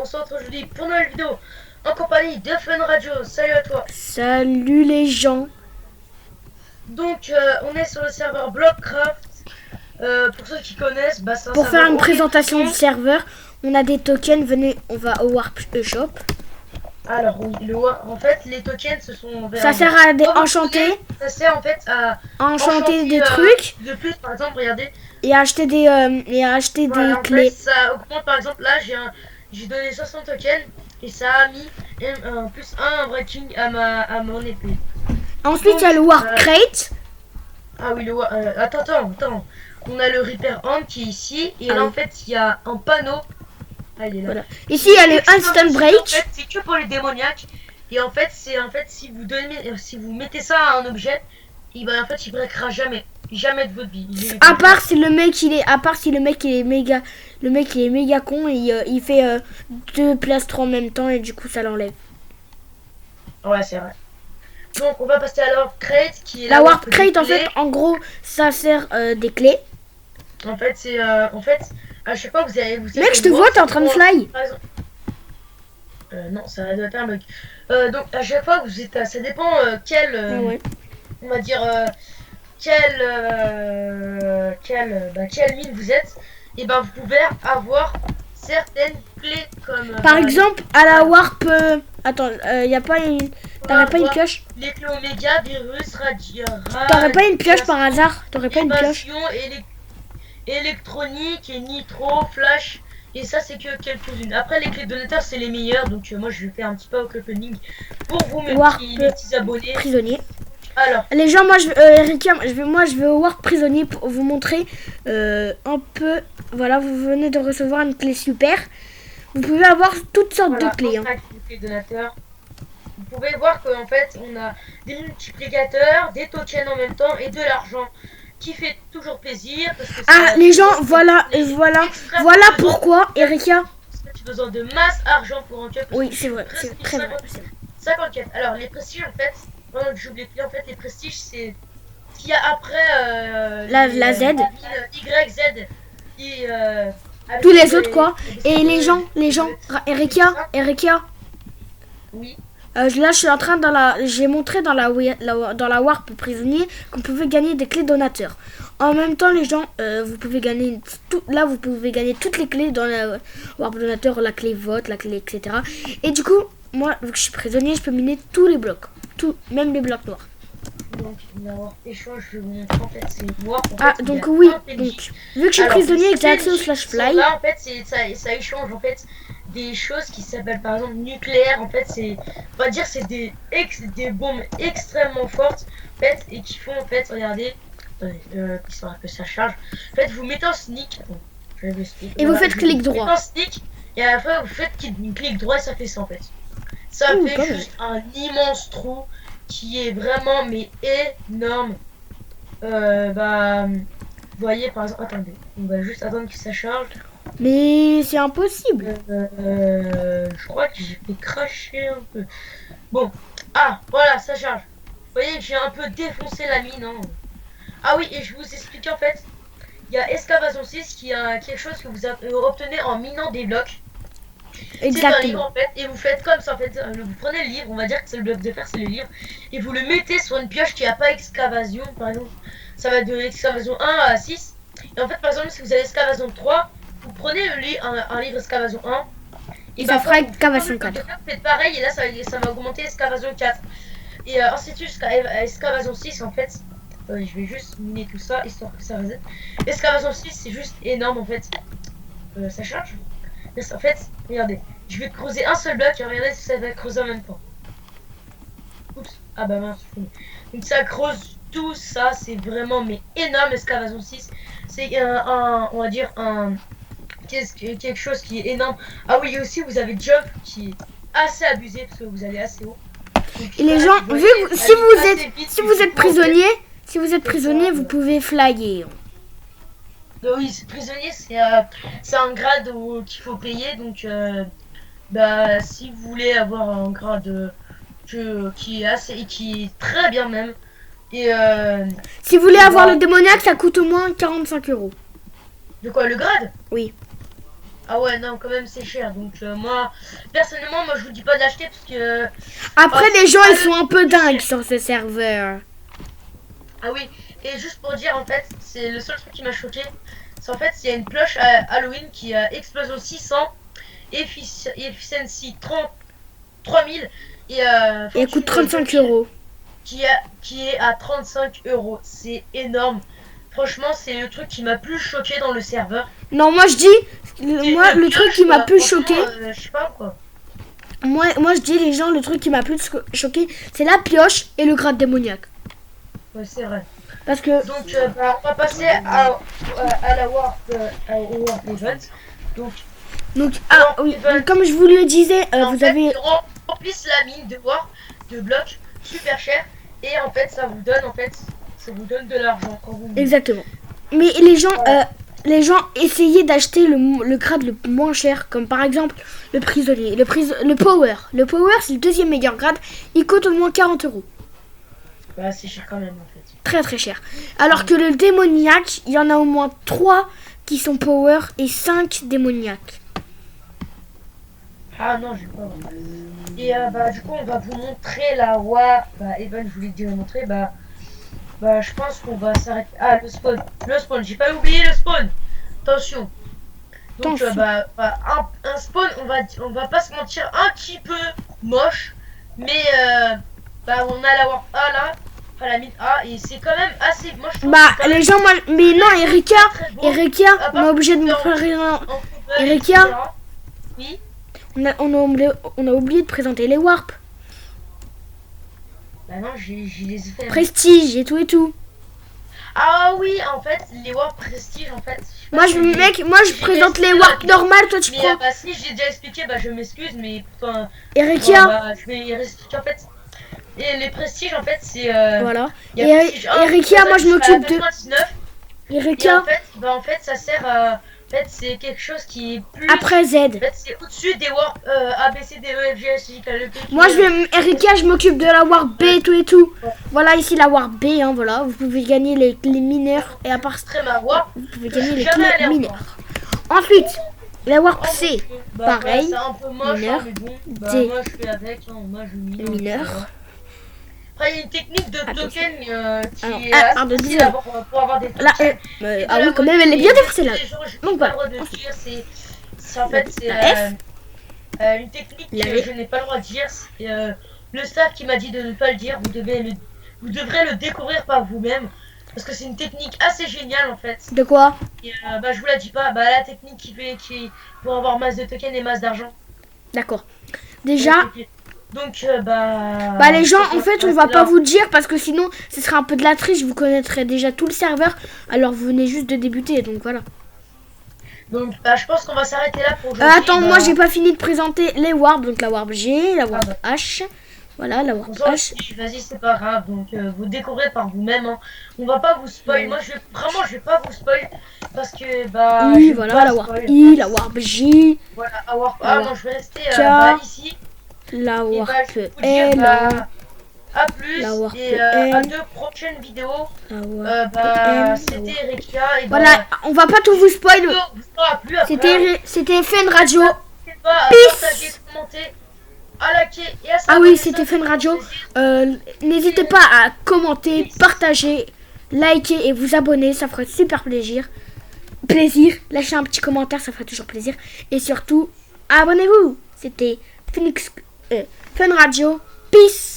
On se retrouve aujourd'hui pour une nouvelle vidéo en compagnie de Fun Radio. Salut à toi. Salut les gens. Donc on est sur le serveur Blockcraft. Pour ceux qui connaissent, c'est un Pour faire serveur une présentation du open. serveur, on a des tokens. Venez, on va au Warp Shop. Alors oui, en fait les tokens ce sont Ça sert à enchanter. Ça sert en fait à Enchanter des trucs. De plus, par exemple, regardez. Et acheter des Voilà, en clés. fait, ça augmente, par exemple là j'ai donné 60 tokens et ça a mis plus un breaking à mon épée. Ensuite, il y a le Warp Crate. Ah oui, attends. On a le Reaper Hand qui est ici. Et là, oui. en fait, il y a un panneau. Ah, il est là. Voilà. Ici, il y a le Instant Break. En fait, c'est que pour les démoniaques. Et en fait, si vous mettez ça à un objet, il breakera jamais. Jamais de votre vie. À part si le mec il est méga, con et il fait deux plastres en même temps et du coup ça l'enlève. Ouais, c'est vrai. Donc, on va passer à la Warp Crate qui est la Warp Crate. En fait, en gros, ça sert des clés. En fait, c'est à chaque fois vous avez. Mec, je te vois, t'es en train de fly. Non, ça doit être un bug. Donc à chaque fois que vous êtes, ça dépend Ouais. on va dire quelle mine vous êtes. Et ben vous pouvez avoir certaines clés comme. Par exemple, à la Warp. Attends, y a pas une. T'aurais pas une pioche? Les clés Oméga, virus, T'aurais pas une pioche par hasard? T'aurais pas une pioche? Électronique et nitro, flash. Et ça, c'est que quelques-unes. Après, les clés donateurs, c'est les meilleures. Donc, moi, je vais faire un petit peu opening pour vous, mes petits abonnés. Prisonnier. Alors, les gens, moi, je vais au Warp Prisonnier pour vous montrer un peu. Voilà, vous venez de recevoir une clé super. Vous pouvez avoir toutes sortes de clés. Clés donateurs. Vous pouvez voir qu'en fait, on a des multiplicateurs, des tokens en même temps et de l'argent. Qui fait toujours plaisir parce que les gens, voilà pourquoi Erika. Tu as besoin de masse argent pour un cup. Oui, c'est vrai, c'est très vrai. 54. Alors les prestiges en fait, pendant que j'oublie plus, en fait les prestiges c'est ce qu'il y a après la Z, Y, Z et tous les autres quoi. Et les gens, Erika. Oui. Là, je suis en train j'ai montré dans la Warp Prisonnier qu'on pouvait gagner des clés donateurs. En même temps, les gens, vous pouvez gagner vous pouvez gagner toutes les clés dans la Warp Donateur, la clé vote, la clé, etc. Et du coup, moi, vu que je suis prisonnier, je peux miner tous les blocs, même les blocs noirs. Donc, la Warp échange, je vous montre en fait, c'est Warp. Donc oui, donc vu que je suis prisonnier et que j'ai accès au slash fly. Là, en fait, ça échange en fait des choses qui s'appellent par exemple nucléaire. En fait, on va dire c'est des bombes extrêmement fortes en fait et qui font en fait, regardez, histoire que ça charge. En fait, vous mettez en sneak. Attends, je vais vous expliquer. Et vous faites clic droit. Vous mettez en sneak et à la fin vous faites clic droit et ça fait ça en fait. Ça fait juste un immense trou qui est vraiment mais énorme. Vous voyez par exemple, attendez, on va juste attendre que ça charge. Mais c'est impossible. Je crois que j'ai fait cracher un peu. Bon, voilà, ça charge. Vous voyez que j'ai un peu défoncé la mine. Hein. Ah oui, et je vous explique en fait, il y a Excavation 6 qui a quelque chose que vous obtenez en minant des blocs. Exactement. C'est un livre en fait, et vous faites comme ça en fait. Vous prenez le livre, on va dire que c'est le bloc de fer, c'est le livre, et vous le mettez sur une pioche qui n'a pas excavation, par exemple. Ça va de excavation 1 à 6. Et en fait, par exemple, si vous avez excavation 3, vous prenez un livre excavation 1. Et ça fera excavation 4. Vous faites pareil, et là, ça va augmenter excavation 4. Et ainsi de suite jusqu'à excavation 6, en fait. Je vais juste miner tout ça, histoire que ça reset. Excavation 6, c'est juste énorme, en fait. Ça charge. En fait, regardez, je vais creuser un seul bloc et regardez si ça va creuser en même temps. Oups, ah bah mince, donc ça creuse tout ça, c'est vraiment mais énorme. Excavation 6, c'est on va dire quelque chose qui est énorme. Ah oui, et aussi vous avez Jump qui est assez abusé parce que vous allez assez haut. Donc, et les gens, si vous êtes prisonnier, vous pouvez flyer. Oui, prisonnier, c'est un grade qu'il faut payer. Donc, si vous voulez avoir un grade qui est très bien même. Et si vous voulez avoir le démoniaque, ça coûte au moins 45 €. De quoi, le grade? Oui. Ah ouais, non, quand même, c'est cher. Donc, moi, personnellement, moi, je vous dis pas d'acheter parce que. Après, Ah, les gens, ah, ils sont un peu c'est cher. dingues sur ces serveurs. Ah oui, et juste pour dire, en fait, c'est le seul truc qui m'a choqué. C'est en fait, il y a une cloche Halloween qui explose au 600, efficiency 3000, et Et elle coûte fortune 35 2000, euros. qui est à 35 euros. C'est énorme. Franchement, c'est le truc qui m'a plus choqué dans le serveur. Non, moi je dis, C'est moi une le truc pioche, qui m'a quoi. plus Franchement, choqué, je sais pas quoi. moi je dis les gens, le truc qui m'a plus choqué, c'est la pioche et le grade démoniaque. Ouais, c'est vrai. Parce que, Donc, on va passer à la Warp, au Warp Event. Donc, donc, ah oui, donc, comme je vous le disais, en vous fait, avez, ils remplissent la mine de Warp, de blocs, super cher. Et en fait, ça vous donne de l'argent quand vous minez. exactement. Mais les gens essayaient d'acheter le grade le moins cher, comme par exemple le prisonnier, le power. Le power, c'est le deuxième meilleur grade, il coûte au moins 40 euros. Bah, c'est cher quand même, en fait. Très très cher. Alors que le démoniaque, il y en a au moins 3 qui sont power et 5 démoniaques. Ah non, je vais pas voir. Et bah, du coup, on va vous montrer la Warp. Bah, Evan, je voulais déjà montrer. Bah, je pense qu'on va s'arrêter. Ah, le spawn. Le spawn, j'ai pas oublié le spawn. Attention. Donc, Attention. un spawn, on va pas se mentir, un petit peu moche. Mais, bah, on a la Warp A là. Enfin, la mine A. Et c'est quand même assez. Moi, je trouve Bah, que c'est quand les même gens, mais non, Erika, très beau. Erika, À on est part obligé de me en faire. cover, Erika, etc. Oui. on a oublié de présenter les warps. Bah, non, j'ai les ai fait. Prestige et tout et tout. Ah oui, en fait, les warp prestige, en fait. Je sais pas Moi, si moi, je j'ai présente expliqué les warps rapidement. normales, toi, tu Mais prends. bah, si j'ai déjà expliqué, bah, je m'excuse, mais pourtant, Erika, bah, je vais y réexpliquer en fait. Et les prestiges, en fait, c'est. voilà. Il Et y a prestige 1, Erika, moi, je m'occupe de. 99. Et Erika, en fait, ça sert à. En fait, c'est quelque chose qui est plus. après Z. En fait, c'est au-dessus des warp A, B, C, D, E, F, G, H, I, K, L, M, N, O, P, Q, Moi, R, S. Erika, je m'occupe de la warp B et tout et tout. Voilà, ici, la warp B, hein, voilà. Vous pouvez gagner les clés mineurs. Et à part ça, Très ma warp. vous pouvez Je suis gagner les jamais allé clés encore. mineurs. Ensuite, la warp Oh, C, bah, pareil. voilà, c'est un peu moche, mineur, hein, mais bon. Bah, D. moi, je fais avec. Hein, moi, je mine. Le mineur. Après, il y a une technique de Attention. token qui Alors, est pardon, assez facile désolé. à avoir pour avoir des Là, tokens. ah oui, quand même, elle est bien défoncée là. Donc, Donc voilà. pas le droit de dire, c'est en fait c'est La F. une technique La que V. je n'ai pas le droit de dire. C'est le staff qui m'a dit de ne pas le dire. Vous devrez le découvrir par vous-même parce que c'est une technique assez géniale en fait. De quoi? Et, bah je vous la dis pas. Bah la technique qui pour avoir masse de tokens et masse d'argent. D'accord. Déjà, Donc bah les gens, en fait, on va pas vous dire parce que sinon, ce serait un peu de la triche. Vous connaîtrez déjà tout le serveur, alors vous venez juste de débuter, donc voilà. Donc bah, je pense qu'on va s'arrêter là pour aujourd'hui. Attends, moi j'ai pas fini de présenter les warps, donc la warp G, la warp bah. H, voilà la warp On s'en H. fiche, vas-y, c'est pas grave. Donc, vous découvrez par vous-même. Hein. On va pas vous spoil. Moi, je vais pas vous spoil parce que bah. I, je voilà pas la warp spoil. I, la warp J, Voilà, à warp La A. warp Moi, je vais rester K, bah, ici. la Et warp bah, je vais vous L, dire bah, à plus la warp et à M, deux prochaines vidéos. la warp Bah, M, c'était Erika. Et voilà, on va pas tout vous spoil. Plus après. C'était Fun Radio. N'hésitez pas à Peace. partager, commenter, à liker et à Ah s'abonner. oui, c'était Fun Radio. N'hésitez pas à commenter, partager, liker et vous abonner, ça ferait super plaisir. Lâchez un petit commentaire, ça ferait toujours plaisir. Et surtout, abonnez-vous. C'était Fun Radio. Peace.